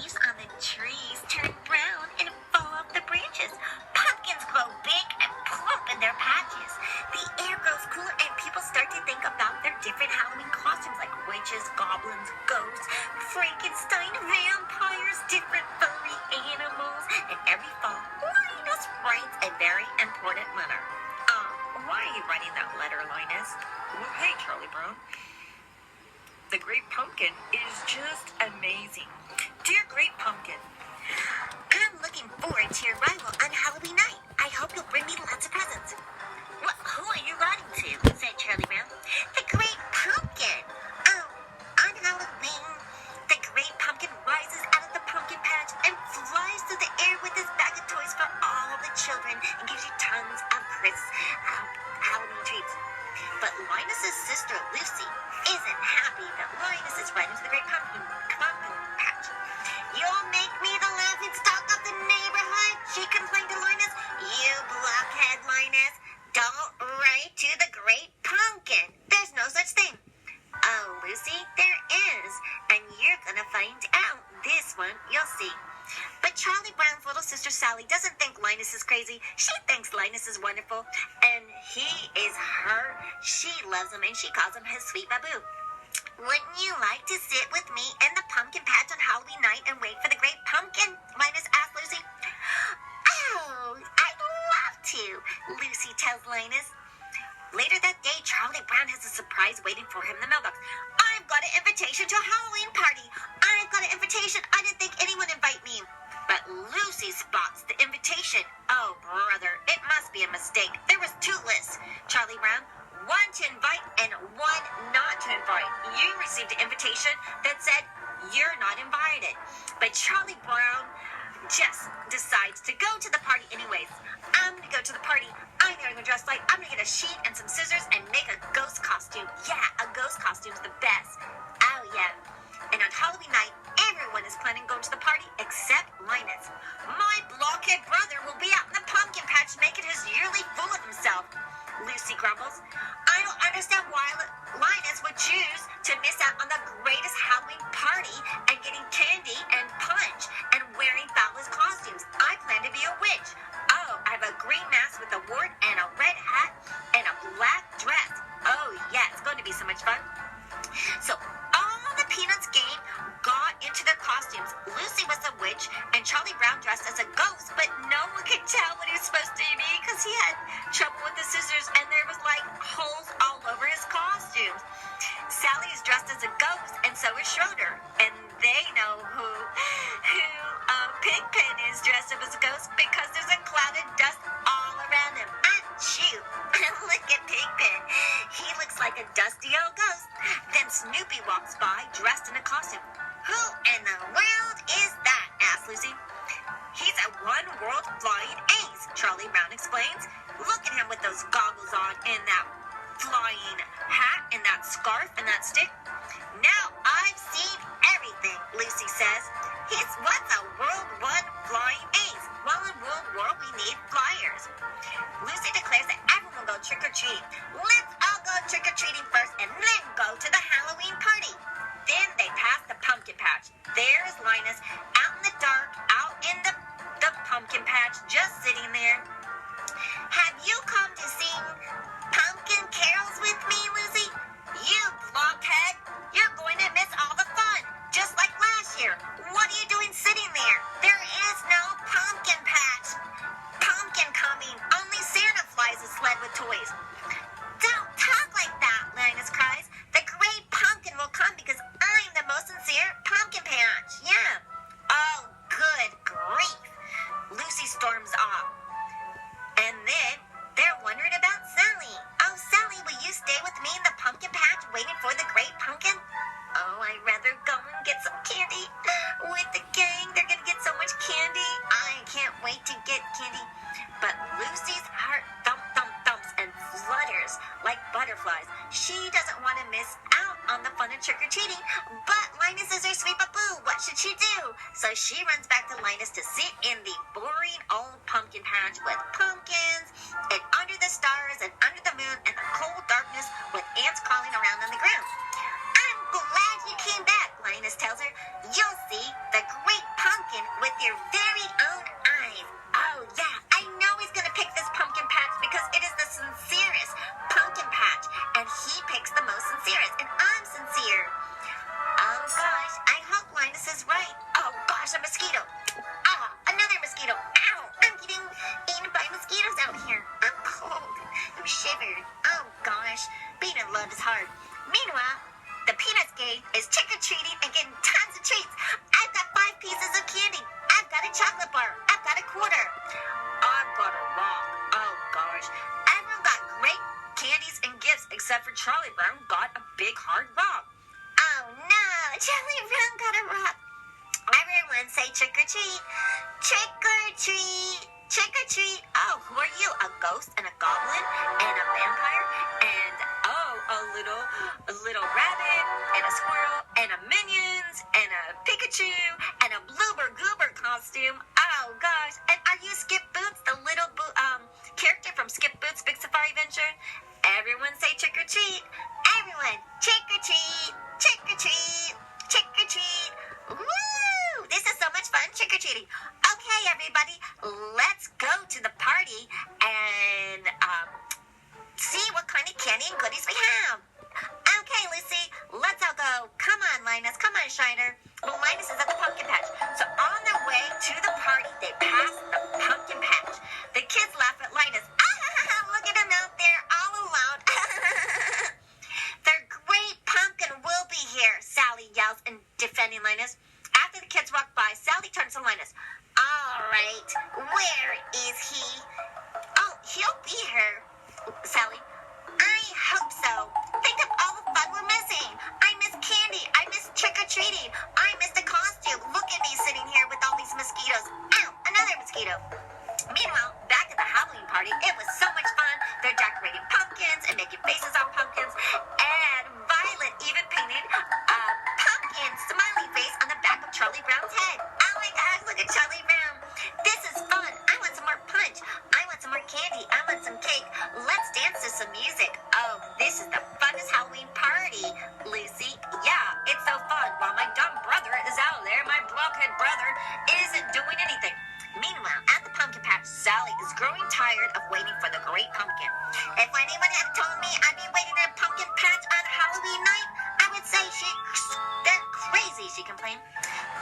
leaves on the trees turn brown and fall off the branches. Pumpkins grow big and plump in their patches. The air grows cooler and people start to think about their different Halloween costumes like witches, goblins, ghosts, Frankenstein, vampires, different furry animals. And every fall, Linus writes a very important letter. Why are you writing that letter, Linus? Well, hey, Charlie Brown. The Great Pumpkin is just amazing. Dear Great Pumpkin, I'm looking forward to your arrival on Halloween night. I hope you'll bring me lots of presents. Well, who are you writing to? Said Charlie Brown. The Great Pumpkin. Oh, on Halloween, the Great Pumpkin rises out of the pumpkin patch and flies through the air with his bag of toys for all the children and gives you tons of crisp Halloween treats. But Linus's sister Lucy isn't happy that Linus is riding to the Great Pumpkin patch. You'll make me the laughing stock of the neighborhood, she complained to Linus. You blockhead, Linus. Don't ride to the Great Pumpkin. There's no such thing. Oh, Lucy, there is. And you're gonna find out. This one, you'll see. But Charlie Brown's little sister Sally doesn't think Linus is crazy. She thinks Linus is wonderful. And he is her. She loves him and she calls him his sweet baboo. Wouldn't you like to sit with me in the pumpkin patch on Halloween night and wait for the Great Pumpkin? Linus asked Lucy. Oh, I'd love to, Lucy tells Linus. Later that day, Charlie Brown has a surprise waiting for him in the mailbox. I've got an invitation to a Halloween party. I've got an invitation. I didn't think anyone would invite me. But Lucy spots the invitation. Oh, brother, it must be a mistake. There was two lists, Charlie Brown. One to invite and one not to invite. You received an invitation that said you're not invited. But Charlie Brown just decides to go to the party anyways. I'm going to go to the party. I'm going to dress like, I'm going to get a sheet and some scissors and make a ghost costume. Yeah, a ghost costume's the best. Oh, yeah. And on Halloween night, everyone is planning to go to the party except Linus. My blockhead brother will be out in the pumpkin patch making his yearly fool of himself, Lucy grumbles. I don't understand why Linus would choose to miss out on the greatest Halloween party and getting candy and punch and wearing fabulous costumes. I plan to be a witch. Oh, I have a green mask with a wart and a red hat and a black dress. Oh, yeah, it's going to be so much fun. So all the Peanuts gang got into their costumes. Lucy was a witch and Charlie Brown dressed as a ghost, but no one could tell what he was supposed to be because he had trouble with the scissors and there was like holes all over his costumes. Sally is dressed as a ghost and so is Schroeder, and they know who Pigpen is dressed up as a ghost because there's a cloud of dust all around him. Achoo! Look at Pigpen. He looks like a dusty old ghost. Then Snoopy walks by dressed in a costume. Who in the world is that? Asked Lucy. He's a one-world flying ace, Charlie Brown explains. Look at him with those goggles on and that flying hat and that scarf and that stick. Now I've seen everything, Lucy says. What's a World War flying ace? Well, in World War we need flyers. Lucy declares that everyone will go trick-or-treating. Let's all go trick-or-treating first and then go to the Halloween party. Then they pass the pumpkin patch. There's Linus out in the dark, out in the pumpkin patch, just sitting there. Have you come to sing pumpkin carols with me, Lucy? You blockhead! You're going to miss all the fun, just like last year. What are you doing sitting there? There is no pumpkin patch. Pumpkin coming. Only Santa flies a sled with toys. Don't talk like that, Linus cries. The Great Pumpkin will come because I'm the most sincere pumpkin patch. Yeah. Oh, good grief. Lucy storms off. And then they're wondering about Sally. Oh, Sally, will you stay with me in the pumpkin patch waiting for the Great Pumpkin? Oh, I'd rather go and get some candy with the gang. They're going to get so much candy. I can't wait to get candy. But Lucy's heart thumps and flutters like butterflies. She doesn't want to miss out on the fun of trick-or-treating. But Linus is her sweet baboo. What should she do? So she runs back to Linus to sit in the boring old pumpkin patch with pumpkins and under the stars and under the moon and the cold darkness with ants crawling around on the ground. I'm glad you came back, Linus tells her. You'll see, the Great a mosquito. Ah, another mosquito. Ow, I'm getting eaten by mosquitoes out here. I'm cold. I'm shivered. Oh, gosh. Being in love is hard. Meanwhile, the Peanuts gang is trick-or-treating and getting tons of treats. I've got 5 pieces of candy. I've got a chocolate bar. I've got a quarter. I've got a rock. Oh, gosh. Everyone got great candies and gifts except for Charlie Brown got a big hard rock. Oh, no. Charlie Brown got a rock. Everyone say trick-or-treat. Trick-or-treat. Trick-or-treat. Oh, who are you? A ghost and a goblin and a vampire and a little rabbit and a squirrel and a minions and a Pikachu and a bloober goober costume. Oh gosh! And are you Skip Boots, the little character from Skip Boots' Big Safari Adventure? Everyone say trick or treat. Everyone, trick-or-treat. Trick-or-treat. Trick-or-treat. Woo! This is so much fun, trick-or-treating. Okay, everybody, let's go to the party and see what kind of candy and goodies we have. Okay, Lucy, let's all go. Come on, Linus. Come on, Shiner. Well, Linus is at the pumpkin patch. So on their way to the party, they pass the pumpkin patch. The kids laugh at Linus. Ah, look at him out there all alone. Their great pumpkin will be here, Sally yells and defending Linus. After the kids walk by, Sally turns to Linus. All right, where is he? Oh, he'll be here, Sally. I hope so. Think of all the fun we're missing. I miss candy. I miss trick-or-treating. I miss the costume. Look at me sitting here with all these mosquitoes. Ow, another mosquito. Meanwhile, back at the Halloween party, it was so much fun. They're decorating pumpkins and making faces on pumpkins. And Violet even painted a pumpkin smiley face on the back of Charlie Brown's head. Oh my gosh, look at Charlie Brown. This is fun. I want some more punch. I want some more candy. I want some cake. Let's dance to some music. Oh, this is the funnest Halloween party, Lucy. Yeah, it's so fun. While my dumb brother is out there, my blockhead brother isn't doing anything. Meanwhile, at the pumpkin patch, Sally is growing tired of waiting for the great pumpkin. If anyone had told me I'd be waiting at a pumpkin patch on Halloween night, I would say they're crazy, she complained.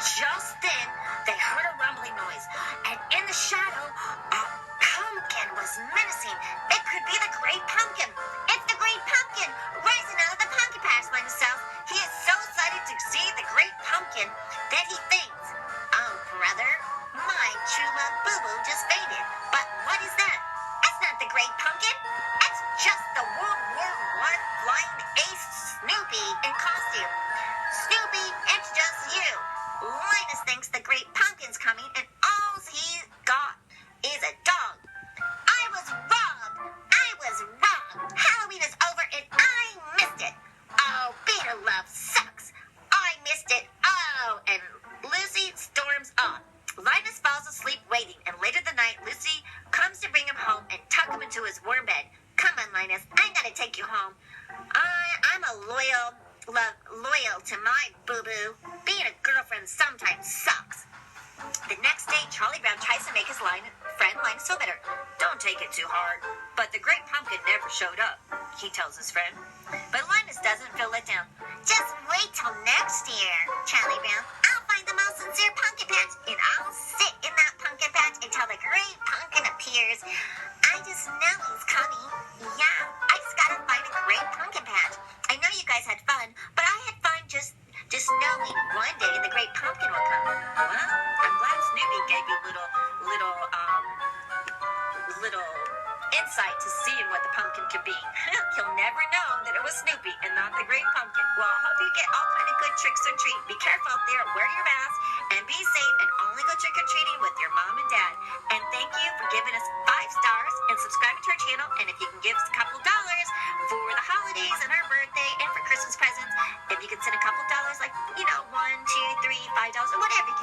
Just then, they heard a rumbling noise, and in the shadow, a pumpkin was menacing. It could be the great pumpkin. It's the great pumpkin rising out of the pumpkin patch, Linus tells. He is so excited to see the great pumpkin that he thinks, oh, brother, my true love boo-boo just faded. But what is that? It's not the great pumpkin. It's just the World War I flying ace Snoopy in costume. Snoopy, it's just you. Linus thinks the great pumpkin's coming, and all he's got is a dog. I was wrong. I was wrong. Halloween is over, and I missed it. Oh, Beta Love sucks. I missed it. Oh, and Lucy storms off. Linus falls asleep waiting, and later that night, Lucy comes to bring him home and tuck him into his warm bed. Come on, Linus, I gotta take you home. I'm a loyal to my boo-boo. Being a girlfriend sometimes sucks. The next day, Charlie Brown tries to make his friend Linus feel better. Don't take it too hard. But the great pumpkin never showed up, he tells his friend. But Linus doesn't feel let down. Just wait till next year, Charlie Brown. I'll find the most sincere pumpkin patch, and I'll sit in that pumpkin patch until the great pumpkin appears. I just know he's coming. Yeah, I just gotta find a great pumpkin patch. I know you guys had fun, but I had fun just knowing one day the great pumpkin will come. Well, I'm glad Snoopy gave you little insight to seeing what the pumpkin could be. You'll never know that it was Snoopy and not the great pumpkin. Well, I hope you get all kind of good tricks or treat. Be careful out there, wear your mask, and be safe, and only go trick-or-treating with your mom and dad. And thank you for giving us 5 stars and subscribing to our channel. And if you can give us a couple dollars for the holidays and our birthday and for Christmas presents, if you can send a couple dollars, like, $1, $2, $3, $5, or whatever you